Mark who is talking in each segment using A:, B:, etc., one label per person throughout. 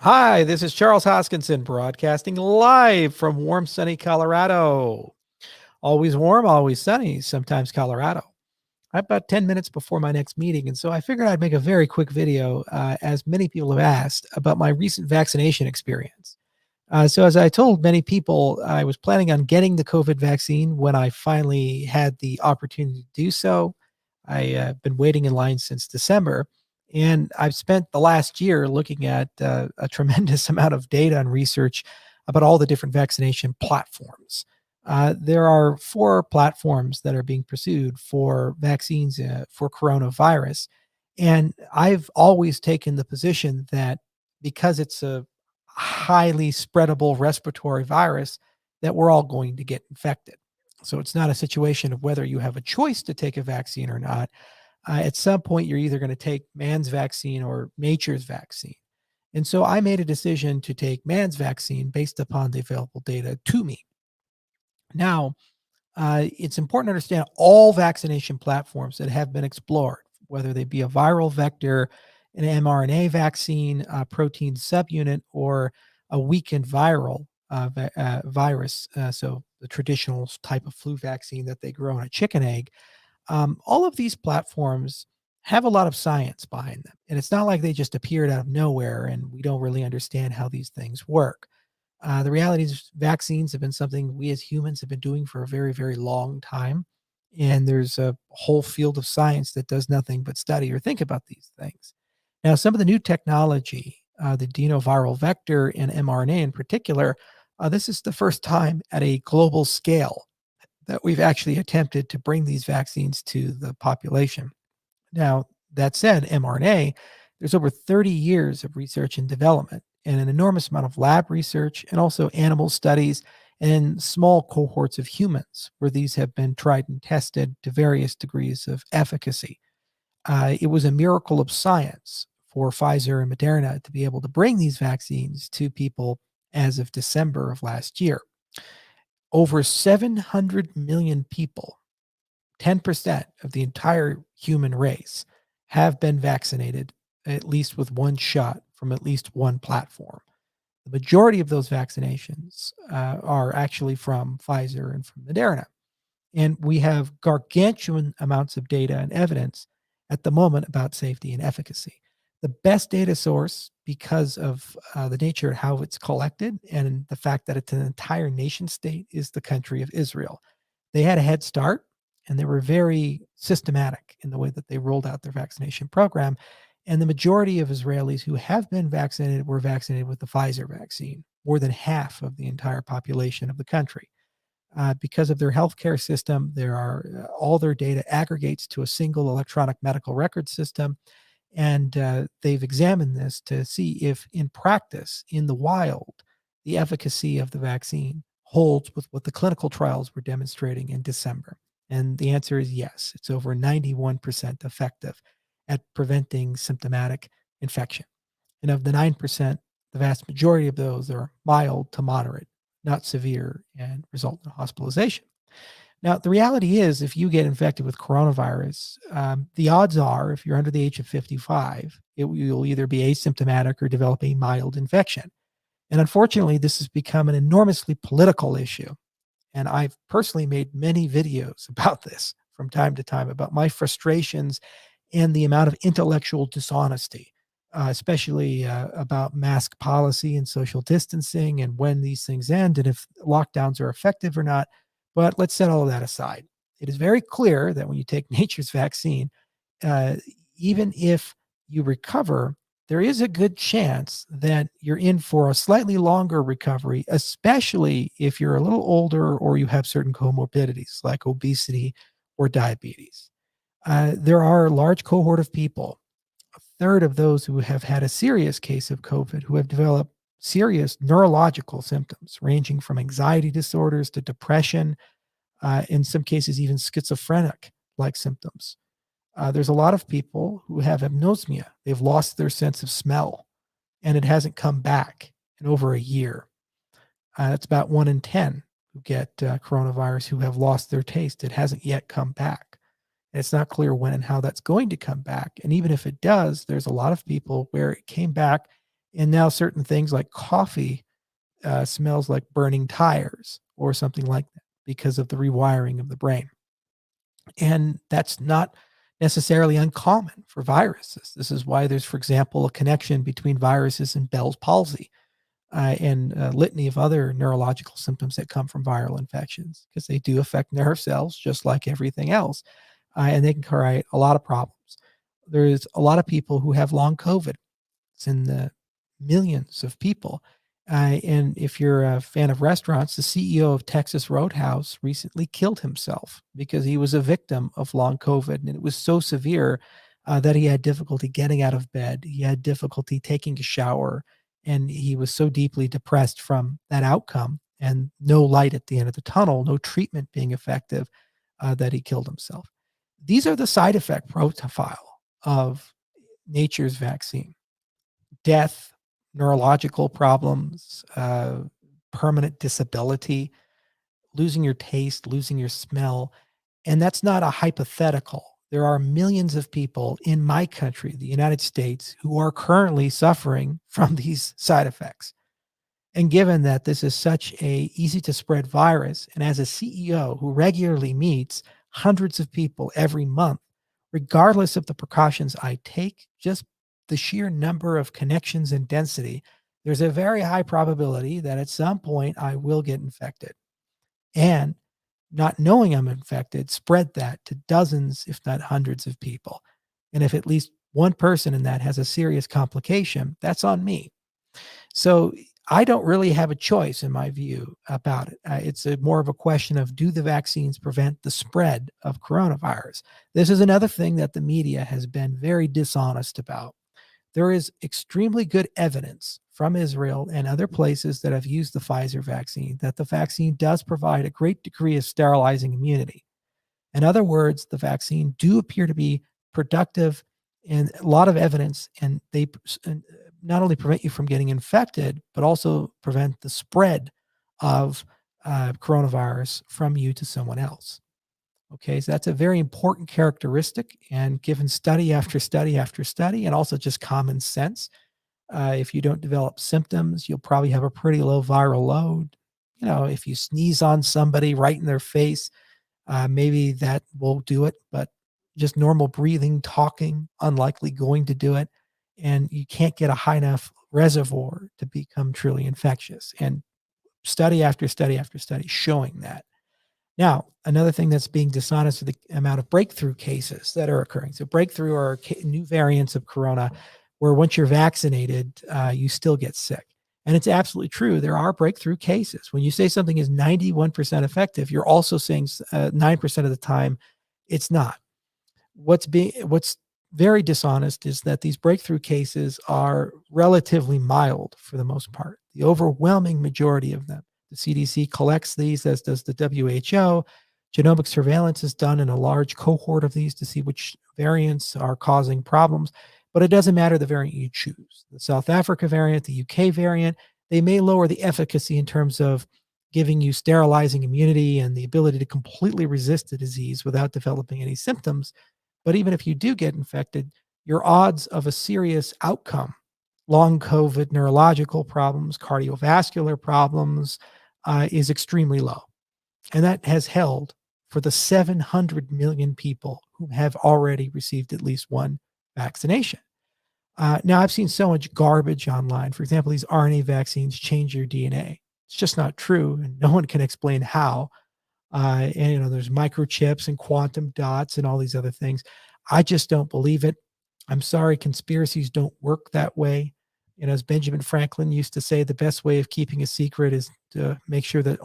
A: Hi, this is Charles Hoskinson broadcasting live from warm, sunny Colorado. Always warm, always sunny, sometimes Colorado. I'm about 10 minutes before my next meeting, and so I figured I'd make a very quick video, as many people have asked, about my recent vaccination experience. So, as I told many people, I was planning on getting the COVID vaccine when I finally had the opportunity to do so. I've been waiting in line since December, and I've spent the last year looking at a tremendous amount of data and research about all the different vaccination platforms. There are four platforms that are being pursued for vaccines for coronavirus. And I've always taken the position that because it's a highly spreadable respiratory virus, that we're all going to get infected. So it's not a situation of whether you have a choice to take a vaccine or not. At some point, you're either going to take man's vaccine or nature's vaccine. And so I made a decision to take man's vaccine based upon the available data to me. Now, it's important to understand all vaccination platforms that have been explored, whether they be a viral vector, an mRNA vaccine, a protein subunit, or a weakened viral virus. So the traditional type of flu vaccine that they grow in a chicken egg. All of these platforms have a lot of science behind them. And it's not like they just appeared out of nowhere and we don't really understand how these things work. The reality is, vaccines have been something we as humans have been doing for a very, very long time. And there's a whole field of science that does nothing but study or think about these things. Now, some of the new technology, the adenoviral vector and mRNA in particular, this is the first time at a global scale that we've actually attempted to bring these vaccines to the population. Now, that said, mRNA, there's over 30 years of research and development and an enormous amount of lab research and also animal studies and small cohorts of humans where these have been tried and tested to various degrees of efficacy. It was a miracle of science for Pfizer and Moderna to be able to bring these vaccines to people as of December of last year. Over 700 million people, 10% of the entire human race, have been vaccinated at least with one shot from at least one platform. The majority of those vaccinations are actually from Pfizer and from Moderna. And we have gargantuan amounts of data and evidence at the moment about safety and efficacy. The best data source, because of the nature of how it's collected and the fact that it's an entire nation state, is the country of Israel. They had a head start and they were very systematic in the way that they rolled out their vaccination program. And the majority of Israelis who have been vaccinated were vaccinated with the Pfizer vaccine, more than half of the entire population of the country. Because of their healthcare system, there are all their data aggregates to a single electronic medical record system, and they've examined this to see if, in practice, in the wild, the efficacy of the vaccine holds with what the clinical trials were demonstrating in December. And the answer is yes. It's over 91% effective at preventing symptomatic infection. And of the 9%, the vast majority of those are mild to moderate, not severe, and result in hospitalization. Now, the reality is, if you get infected with coronavirus, the odds are, if you're under the age of 55, you'll either be asymptomatic or develop a mild infection. And unfortunately, this has become an enormously political issue. And I've personally made many videos about this from time to time, about my frustrations and the amount of intellectual dishonesty, especially about mask policy and social distancing and when these things end and if lockdowns are effective or not. But let's set all of that aside. It is very clear that when you take nature's vaccine, uh, even if you recover, there is a good chance that you're in for a slightly longer recovery, especially if you're a little older or you have certain comorbidities like obesity or diabetes. There are a large cohort of people, a third of those who have had a serious case of COVID, who have developed serious neurological symptoms ranging from anxiety disorders to depression, in some cases, even schizophrenic like symptoms. There's a lot of people who have anosmia. They've lost their sense of smell and it hasn't come back in over a year. That's about 1 in 10 who get coronavirus who have lost their taste. It hasn't yet come back. And it's not clear when and how that's going to come back. And even if it does, there's a lot of people where it came back And now certain things like coffee smells like burning tires or something like that because of the rewiring of the brain. And that's not necessarily uncommon for viruses. This is why there's, for example, a connection between viruses and Bell's palsy and a litany of other neurological symptoms that come from viral infections, because they do affect nerve cells just like everything else. And they can create a lot of problems. There's a lot of people who have long COVID. It's in the millions of people. And if you're a fan of restaurants, the CEO of Texas Roadhouse recently killed himself because he was a victim of long COVID. And it was so severe that he had difficulty getting out of bed. He had difficulty taking a shower. And he was so deeply depressed from that outcome and no light at the end of the tunnel, no treatment being effective, that he killed himself. These are the side effect profile of nature's vaccine: death, neurological problems, permanent disability, losing your taste, losing your smell. And that's not a hypothetical. There are millions of people in my country, the United States, who are currently suffering from these side effects. And given that this is such a easy to spread virus, and as a CEO who regularly meets hundreds of people every month, regardless of the precautions I take, just the sheer number of connections and density, there's a very high probability that at some point I will get infected. And not knowing I'm infected, spread that to dozens, if not hundreds of people. And if at least one person in that has a serious complication, that's on me. So I don't really have a choice, in my view, about it. It's more of a question of, do the vaccines prevent the spread of coronavirus? This is another thing that the media has been very dishonest about. There is extremely good evidence from Israel and other places that have used the Pfizer vaccine that the vaccine does provide a great degree of sterilizing immunity. In other words, the vaccine do appear to be productive, and a lot of evidence, and they not only prevent you from getting infected, but also prevent the spread of coronavirus from you to someone else. Okay, so that's a very important characteristic. And given study after study after study, and also just common sense, if you don't develop symptoms, you'll probably have a pretty low viral load. If you sneeze on somebody right in their face, maybe that will do it, but just normal breathing, talking, unlikely going to do it. And you can't get a high enough reservoir to become truly infectious. And study after study after study showing that. Now, another thing that's being dishonest is the amount of breakthrough cases that are occurring. So breakthrough are new variants of corona where once you're vaccinated, you still get sick. And it's absolutely true. There are breakthrough cases. When you say something is 91% effective, you're also saying 9% of the time it's not. What's very dishonest is that these breakthrough cases are relatively mild for the most part. The overwhelming majority of them. The CDC collects these, as does the WHO. Genomic surveillance is done in a large cohort of these to see which variants are causing problems. But it doesn't matter the variant you choose. The South Africa variant, the UK variant, they may lower the efficacy in terms of giving you sterilizing immunity and the ability to completely resist the disease without developing any symptoms. But even if you do get infected, your odds of a serious outcome, long COVID, neurological problems, cardiovascular problems, is extremely low. And that has held for the 700 million people who have already received at least one vaccination. Now, I've seen so much garbage online. For example, these RNA vaccines change your DNA. It's just not true, and no one can explain how. And there's microchips and quantum dots and all these other things. I just don't believe it. I'm sorry, conspiracies don't work that way. As Benjamin Franklin used to say, the best way of keeping a secret is to make sure that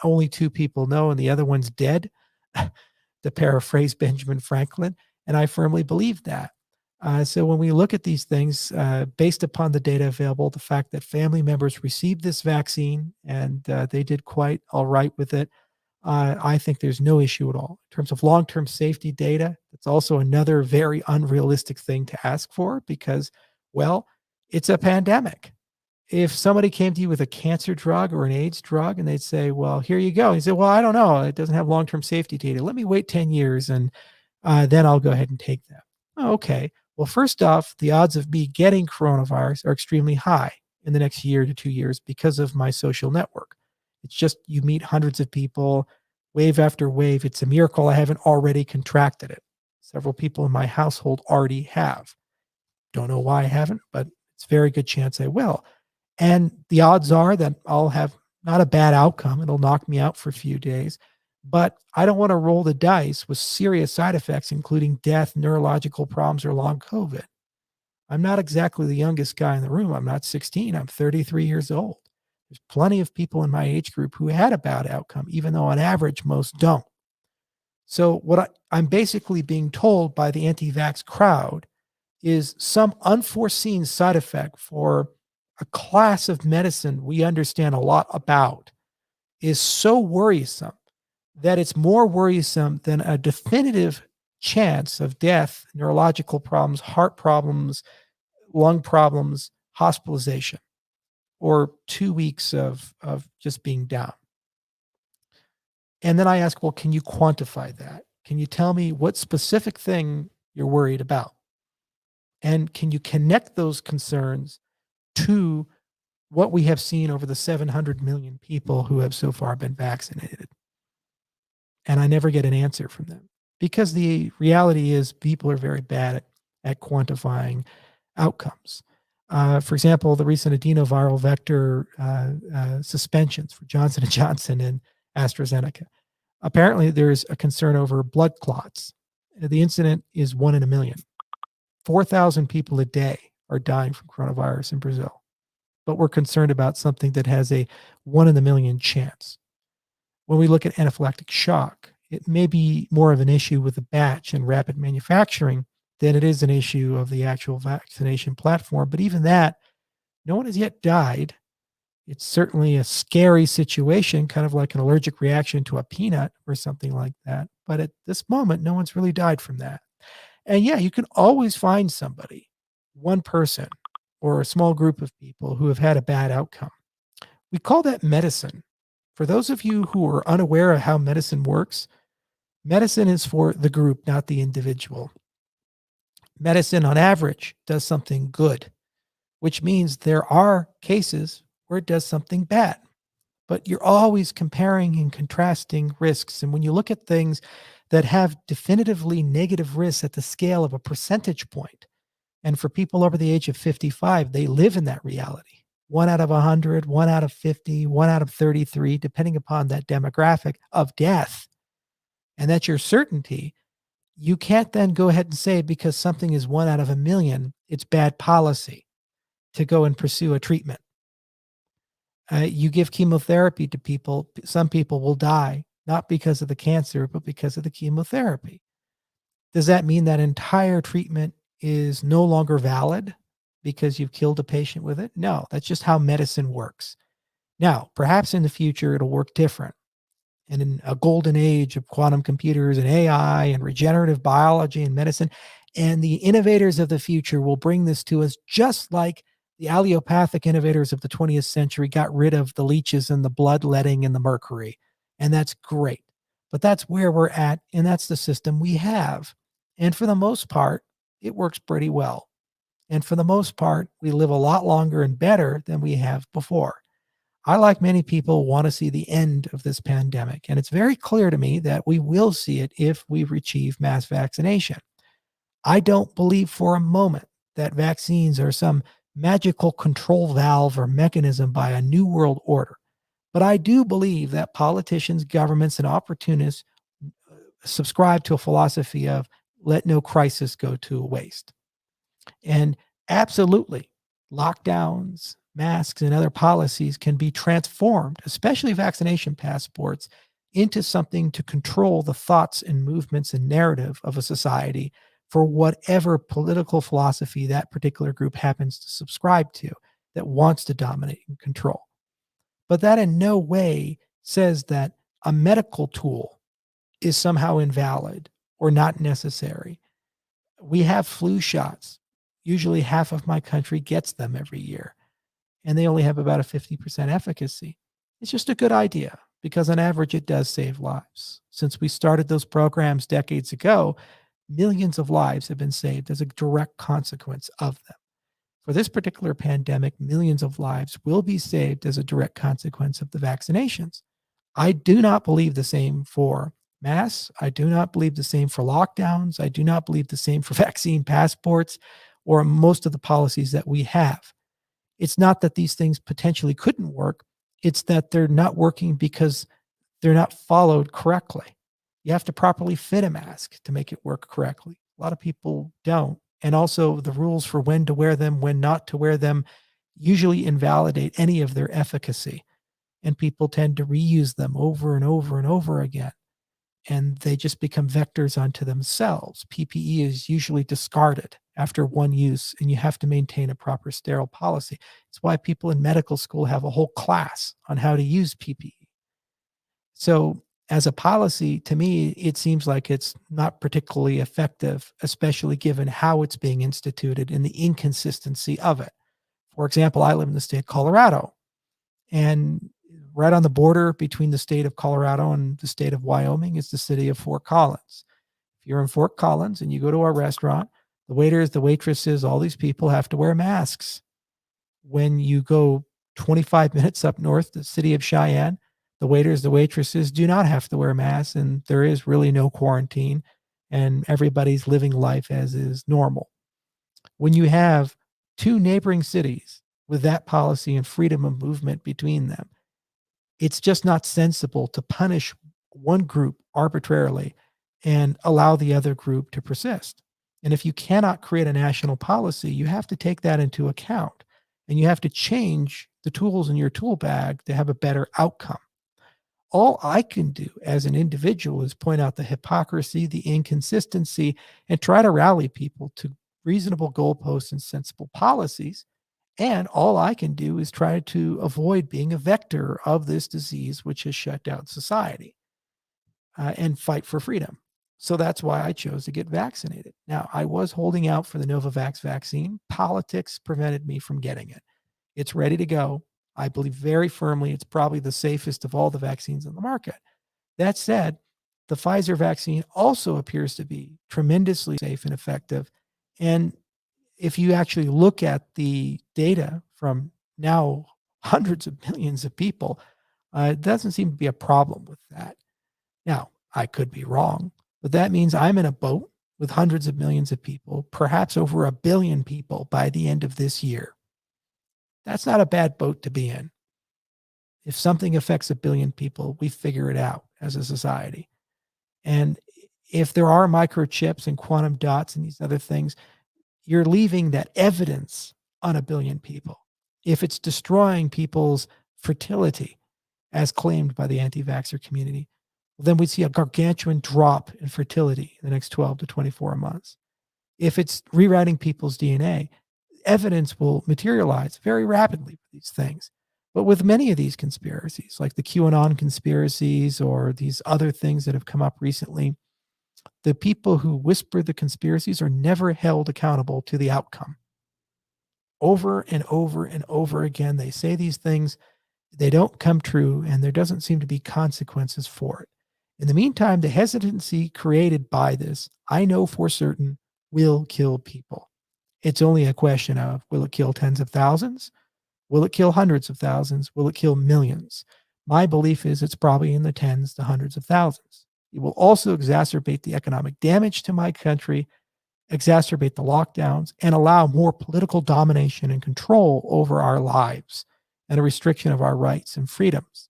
A: only two people know and the other one's dead, to paraphrase Benjamin Franklin. And I firmly believe that. So when we look at these things, based upon the data available, the fact that family members received this vaccine and they did quite all right with it, I think there's no issue at all. In terms of long-term safety data, it's also another very unrealistic thing to ask for because, well, it's a pandemic. If somebody came to you with a cancer drug or an AIDS drug and they'd say, well, here you go. And you say, well, I don't know. It doesn't have long-term safety data. Let me wait 10 years and then I'll go ahead and take that. Oh, okay. Well, first off, the odds of me getting coronavirus are extremely high in the next year to 2 years because of my social network. It's just you meet hundreds of people, wave after wave. It's a miracle I haven't already contracted it. Several people in my household already have. Don't know why I haven't, but it's a very good chance I will. And the odds are that I'll have not a bad outcome. It'll knock me out for a few days, but I don't want to roll the dice with serious side effects, including death, neurological problems, or long COVID. I'm not exactly the youngest guy in the room. I'm not 16. I'm 33 years old. There's plenty of people in my age group who had a bad outcome, even though on average most don't. So, I'm basically being told by the anti vax crowd is some unforeseen side effect for a class of medicine we understand a lot about is so worrisome that it's more worrisome than a definitive chance of death, neurological problems, heart problems, lung problems, hospitalization, or 2 weeks of just being down. And then I ask, well, can you quantify that? Can you tell me what specific thing you're worried about? And can you connect those concerns to what we have seen over the 700 million people who have so far been vaccinated? And I never get an answer from them because the reality is people are very bad at quantifying outcomes. For example, the recent adenoviral vector suspensions for Johnson & Johnson and AstraZeneca. Apparently, there's a concern over blood clots. The incident is 1 in a million. 4,000 people a day are dying from coronavirus in Brazil. But we're concerned about something that has a 1 in a million chance. When we look at anaphylactic shock, it may be more of an issue with the batch and rapid manufacturing than it is an issue of the actual vaccination platform. But even that, no one has yet died. It's certainly a scary situation, kind of like an allergic reaction to a peanut or something like that. But at this moment, no one's really died from that. And yeah, you can always find somebody, one person or a small group of people who have had a bad outcome. We call that medicine. For those of you who are unaware of how medicine works, medicine is for the group, not the individual. Medicine, on average, does something good, which means there are cases where it does something bad. But you're always comparing and contrasting risks. And when you look at things that have definitively negative risks at the scale of a percentage point, and for people over the age of 55, they live in that reality. 1 out of 100, 1 out of 50, 1 out of 33, depending upon that demographic of death. And that's your certainty. You can't then go ahead and say because something is 1 out of a million, it's bad policy to go and pursue a treatment. You give chemotherapy to people. Some people will die, not because of the cancer, but because of the chemotherapy. Does that mean that entire treatment is no longer valid because you've killed a patient with it? No, that's just how medicine works. Now, perhaps in the future, it'll work different. And in a golden age of quantum computers and AI and regenerative biology and medicine, and the innovators of the future will bring this to us just like the allopathic innovators of the 20th century got rid of the leeches and the bloodletting and the mercury. And that's great. But that's where we're at, and that's the system we have. And for the most part, it works pretty well. And for the most part, we live a lot longer and better than we have before. I, like many people, want to see the end of this pandemic. And it's very clear to me that we will see it if we achieve mass vaccination. I don't believe for a moment that vaccines are some magical control valve or mechanism by a new world order. But I do believe that politicians, governments, and opportunists subscribe to a philosophy of let no crisis go to waste. And absolutely, lockdowns, masks, and other policies can be transformed, especially vaccination passports, into something to control the thoughts and movements and narrative of a society for whatever political philosophy that particular group happens to subscribe to that wants to dominate and control. But that in no way says that a medical tool is somehow invalid or not necessary. We have flu shots. Usually half of my country gets them every year, and they only have about a 50% efficacy. It's just a good idea because on average, it does save lives. Since we started those programs decades ago, Millions of lives have been saved as a direct consequence of them. For this particular pandemic, millions of lives will be saved as a direct consequence of the vaccinations. I do not believe the same for masks. I do not believe the same for lockdowns. I do not believe the same for vaccine passports or most of the policies that we have. It's not that these things potentially couldn't work, it's that they're not working because they're not followed correctly. You have to properly fit a mask to make it work correctly. A lot of people don't. And also, the rules for when to wear them, when not to wear them, usually invalidate any of their efficacy. And people tend to reuse them over and over and over again. And they just become vectors unto themselves. PPE is usually discarded after one use, and you have to maintain a proper sterile policy. It's why people in medical school have a whole class on how to use PPE. So, as a policy, to me, it seems like it's not particularly effective, especially given how it's being instituted and the inconsistency of it. For example, I live in the state of Colorado, and right on the border between the state of Colorado and the state of Wyoming is the city of Fort Collins. If you're in Fort Collins and you go to a restaurant, the waiters, the waitresses, all these people have to wear masks. When you go 25 minutes up north, the city of Cheyenne, the waiters, the waitresses do not have to wear masks, and there is really no quarantine, and everybody's living life as is normal. When you have two neighboring cities with that policy and freedom of movement between them, it's just not sensible to punish one group arbitrarily and allow the other group to persist. And if you cannot create a national policy, you have to take that into account and you have to change the tools in your tool bag to have a better outcome. All I can do as an individual is point out the hypocrisy, the inconsistency, and try to rally people to reasonable goalposts and sensible policies. And all I can do is try to avoid being a vector of this disease, which has shut down society, and fight for freedom. So that's why I chose to get vaccinated. Now, I was holding out for the Novavax vaccine. Politics prevented me from getting it. It's ready to go. I believe very firmly it's probably the safest of all the vaccines on the market. That said, the Pfizer vaccine also appears to be tremendously safe and effective. And if you actually look at the data from now hundreds of millions of people, it doesn't seem to be a problem with that. Now, I could be wrong, but that means I'm in a boat with hundreds of millions of people, perhaps over 1 billion people by the end of this year. That's not a bad boat to be in. If something affects 1 billion people, we figure it out as a society. And if there are microchips and quantum dots and these other things, you're leaving that evidence on 1 billion people. If it's destroying people's fertility, as claimed by the anti-vaxxer community, well, then we'd see a gargantuan drop in fertility in the next 12 to 24 months. If it's rewriting people's DNA, evidence will materialize very rapidly for these things. But with many of these conspiracies, like the QAnon conspiracies or these other things that have come up recently, the people who whisper the conspiracies are never held accountable to the outcome. Over and over and over again, they say these things, they don't come true, and there doesn't seem to be consequences for it. In the meantime, the hesitancy created by this, I know for certain, will kill people. It's only a question of, will it kill tens of thousands? Will it kill hundreds of thousands? Will it kill millions? My belief is it's probably in the tens to hundreds of thousands. It will also exacerbate the economic damage to my country, exacerbate the lockdowns, and allow more political domination and control over our lives and a restriction of our rights and freedoms.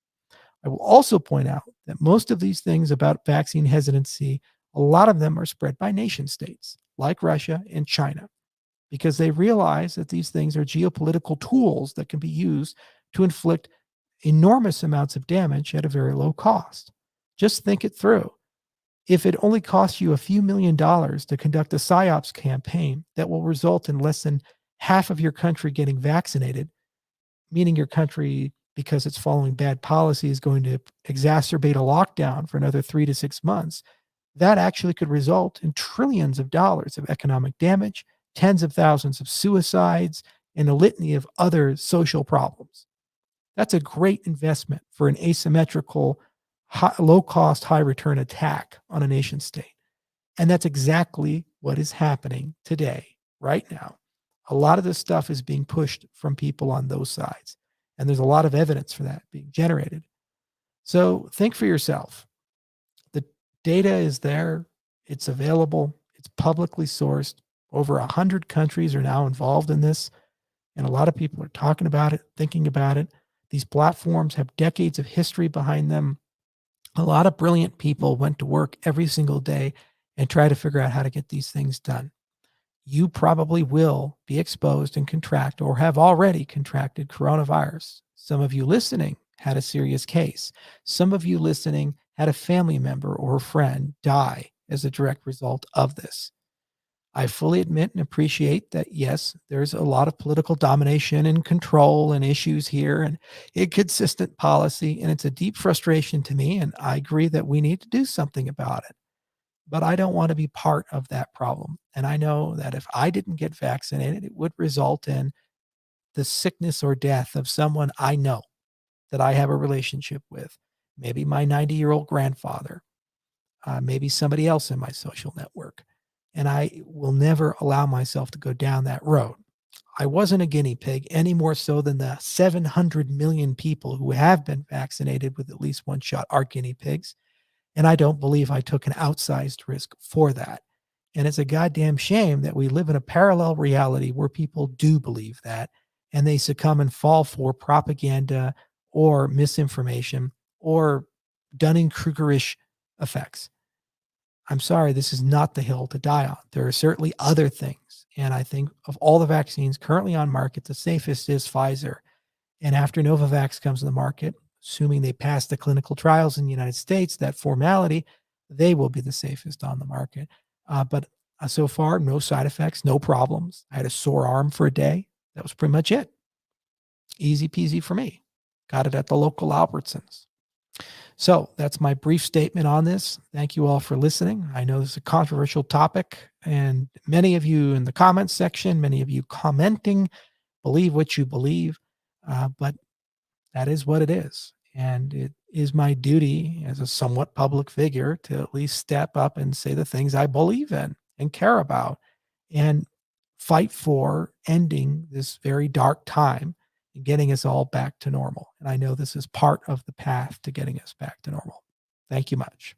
A: I will also point out that most of these things about vaccine hesitancy, a lot of them are spread by nation states like Russia and China, because they realize that these things are geopolitical tools that can be used to inflict enormous amounts of damage at a very low cost. Just think it through. If it only costs you a few $1,000,000 to conduct a PSYOPs campaign that will result in less than half of your country getting vaccinated, meaning your country, because it's following bad policy, is going to exacerbate a lockdown for another 3 to 6 months, that actually could result in trillions of dollars of economic damage, tens of thousands of suicides, and a litany of other social problems. That's a great investment for an asymmetrical, low-cost, high-return attack on a nation state. And that's exactly what is happening today, right now. A lot of this stuff is being pushed from people on those sides. And there's a lot of evidence for that being generated. So think for yourself. The data is there, it's available, it's publicly sourced. Over 100 countries are now involved in this, and a lot of people are talking about it, thinking about it. These platforms have decades of history behind them. A lot of brilliant people went to work every single day and try to figure out how to get these things done. You probably will be exposed and contract or have already contracted coronavirus. Some of you listening had a serious case. Some of you listening had a family member or a friend die as a direct result of this. I fully admit and appreciate that, yes, there's a lot of political domination and control and issues here and inconsistent policy. And it's a deep frustration to me. And I agree that we need to do something about it. But I don't want to be part of that problem. And I know that if I didn't get vaccinated, it would result in the sickness or death of someone I know that I have a relationship with, maybe my 90-year-old grandfather, maybe somebody else in my social network. And I will never allow myself to go down that road. I wasn't a guinea pig any more so than the 700 million people who have been vaccinated with at least one shot are guinea pigs. And I don't believe I took an outsized risk for that. And it's a goddamn shame that we live in a parallel reality where people do believe that and they succumb and fall for propaganda or misinformation or Dunning-Krugerish effects. I'm sorry, this is not the hill to die on. There are certainly other things. And I think of all the vaccines currently on market, the safest is Pfizer. And after Novavax comes to the market, assuming they pass the clinical trials in the United States, that formality, they will be the safest on the market. But so far, no side effects, no problems. I had a sore arm for a day. That was pretty much it. Easy peasy for me. Got it at the local Albertsons. So that's my brief statement on this. Thank you all for listening. I know this is a controversial topic, and many of you in the comments section, many of you commenting, believe what you believe, but that is what it is. And it is my duty as a somewhat public figure to at least step up and say the things I believe in and care about and fight for ending this very dark time and getting us all back to normal. And I know this is part of the path to getting us back to normal. Thank you much.